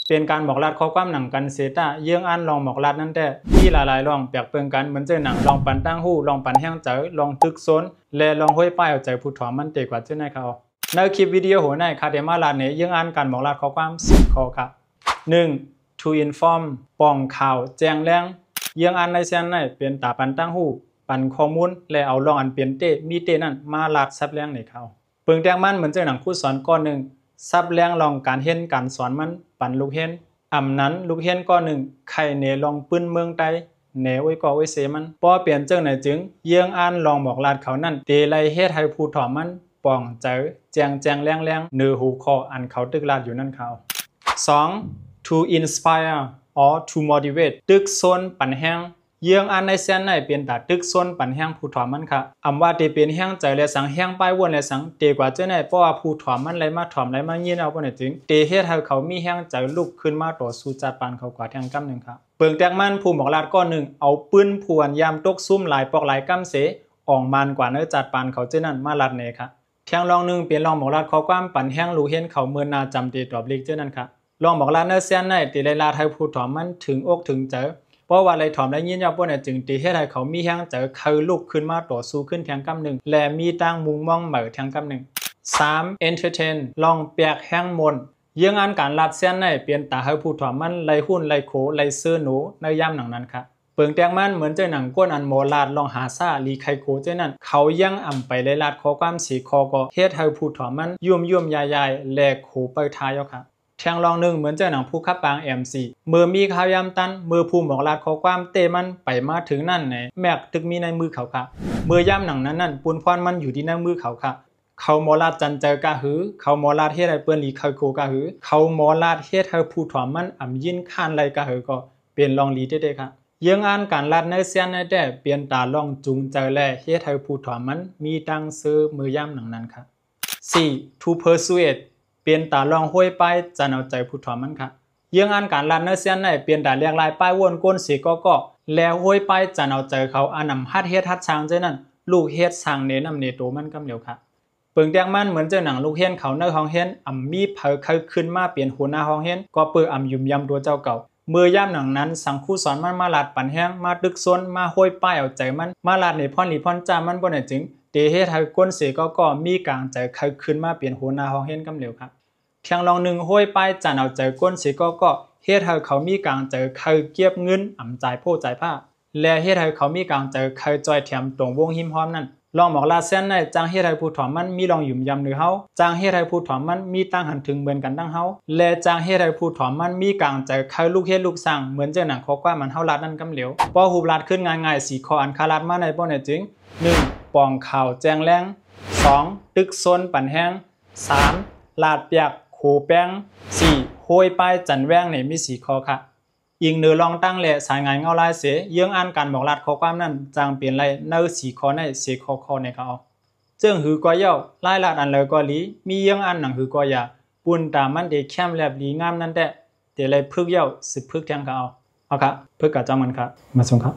เป็นการบอกรัดข้อความหนังกันเสตาเยื่องอันลองบอกรัดนั่นแต่ที่หลายๆลองแปลกเปิงกันเหมือนเจอหนังลองปันตั้งหู้ลองปันแห้งเจอลองตึกซนและลองห้อยป้ายเอาใจผู้ถอมันเตกว่าเจ้าในเขาในคลิปวิดีโอหัวในคาเดมาลาเนเยื่องอันการบอกรัดข้อความ10ข้อครับ 1. to inform ป้องข่าวแจ้งแรงเยื่องอันในเส้นในเป็นตาปันตั้งหู้ปันข้อมูลและเอาลองอันเปลี่ยนเตมีเตนั่นมาลัดซับแรงในเขาเปิงแตงมันเหมือนเจอหนังคู่สอนก้อนหนึ่งซับแรงลองการเห็นการสอนมันปันลูกเห็นนั้นลูกเห็นก้อนหนึ่งไข่เนลองปื้นเมืองไตเนไว้ก่อไว้เสมันป้อเปลี่ยนเจ้าไหนจึงเยื่องอันลองบอกลาดเขานั่นเตไลเฮ็ดให้ผู้ถอมันป้องเจอแจงแรงเนื้อหูคออันเขาตึกลาดอยู่นั่นเขา 2. to inspire or to motivate ตึกซนปันแห้งเยื่องอันในเส้นในเป็นตาตึกซนปันแห้งผู้ถอมันค่ะว่าเตเป็นแห้งใจและสังแห้งป้ายวนและสังเตกว่าเจ้าในเพราะว่าผู้ถอมันไรมาถอมไรมายินเอาบ่ได้จึงเตเฮ็ดให้เขามีแห้งใจลุกขึ้นมาต่อสู้จัดปานเขากว่าแทงกำหนึ่งครับเปิงแตกมันผู้บอกลาดก้อนหนึ่งเอาปืนพวนยามตกซุ่มหลายปอกหลายกำเสออกมันกว่าเนื้อจัดปานเขาเจ้านั้นมาลัดเนค่ะแทงลองหนึ่งเปลี่ยนลองบอกลาดข้อความปันแห้งรู้เห็นเขาเมื่อนาจำเตตอบเล็กเจ้านั้นค่ะลองบอกลาดเนื้อเส้นในตีไลลาให้ผู้ถอมันถึงอกถึงเจอเพราะว่าไรถอมได้ยินยาวป้นจึงตีให้ไทยเขามีแห้งเจอเขาลุกขึ้นมาต่อสู้ขึ้นแทงกำหนึ่งและมีตั้งมุงมองเหมือแทงกำหนึ่ง 3. entertain ลองเปียกแห้งมนเยื่องอันการลัดเส้นในเปลี่ยนตาให้ผู้ถอมมันไล่หุ้นไล่โขไล่เสื้อหนูในย่ำหนังนั้นค่ะเปิงแตงมันเหมือนเจ้าหนังก้นอันโมลาดลองหาซาลีไคโคเจ้านั้นเขายังอ่ำไปไล่ลาดข้อความสีคอก็เฮ็ดให้ผู้ถอมมันยุ่มยายแหลกโขไปทายค่ะแทงลองหนึ่งเหมือนเจ้าหนังผู้ขับปาง MC มือมีข้าวยำตันมือภูมิบอกลาดข้อความเตมันไปมาถึงนั่นไหนแมกตึกมีในมือเขาค่ะมือย่ำหนังนั้นปูนพรมันอยู่ที่ในมือเขาค่ะเขาหมอลาดจันเจอกะหือเขาหมอลาดเฮ็ดให้เปิ้นลีไคโคกะหือเขาหมอลาดเฮ็ดให้ผู้ถอมมันอ่ำยินข้านไรกะหือก็เป็นลองลีเด้ๆค่ะเยื่องอันการลาดในเส้นในแต่เปลี่ยนตาลองจุงเจอแลเฮ็ดให้ผู้ถอมมันมีตังซื้อมือย่ำหนังนั้นค่ะ 4. to persuade เปลี่ยนตาลองห้วยป้ายจะเอาใจผู้ถอมันค่ะเยื่องอันการลัดเนื้อเส้นในเปลี่ยนตาเรียกลายป้ายวนก้นสีก็แล้วห้วยป้ายจะเอาใจเขาอันนำฮัดเฮ็ดฮัดช้างเจ้านั่นลูกเฮ็ดช้างเนนำเนโตมันกำเหลียวค่ะเปิงแตงมันเหมือนเจ้าหนังลูกเฮ็ดเขาเนื้อห้องเฮ็ดมีเผยเคยขึ้นมาเปลี่ยนหัวหน้าห้องเฮ็ดก็เปิดยุ่มยำตัวเจ้าเก่าเมื่อย่ำหนังนั้นสังคู่สอนมันมาลาดปั่นแห้งมาดึกซนมาห้วยป้ายเอาใจมันมาลาดในพ่อนหลีพ่อนจ้ามันบ่ได้จึงเตเฮ็ดให้ก้นเสก็มีกลางใจเคยขึ้นมาเปลี่ยนหัวหน้าห้องเฮ็ดกำเหลียวครับเทียงลองหนึ่งห้วยป้ายจันเอาใจก้นเสก็เฮ็ดให้เขามีกลางใจเคยเก็บเงินจ่ายโพจ่ายผ้าและเฮ็ดให้เขามีกลางใจเคยจอยแถมตรงวงหิมหอมนั่นลองบอกลาเส้นในจางเฮ็ดให้ผู้ถอมมันมีลองหยุ่มยำหรือเฮาจางเฮ็ดให้ผู้ถอมมันมีตั้งหันถึงเหมือนกันตั้งเฮาและจางเฮ็ดให้ผู้ถอมมันมีกลางใจเคยลูกเฮ็ดลูกสร้างเหมือนเจ้าหนังข้อความมันเฮาลาดนั่นกำเหลียวป้อหูลาดขึ้นง่ายๆ4ข้ออันคาลาดมาในป้อเนี่ยจึง 1. ปองข่าวแจ้งแรง 2. ตึกซนปั่นแห้ง 3. ลาดเปียกโขแป้ง 4. ห้วยป้ายจันแว้งในมี4ข้อค่ะยิงเนื้อลองตั้งและสายงานเงาลายเสเยื่องอ่านการบอกลาดข้อความนั้นจางเปลี่ยนไรเนื้อ4ข้อใน4ข้อในเขาเจิ้งหือก็เย่าไล่ลาดอันเลยก็ลีมีเยื่องอ่านหนังหือก็ยาปุ่นตามันเดแคมแลบลีงามนั่นแต่เดี๋ยวเลยพึกเย่า10พึกแทงเขาเอาค่ะพึกกับเจ้ามันค่ะมาส่งครับ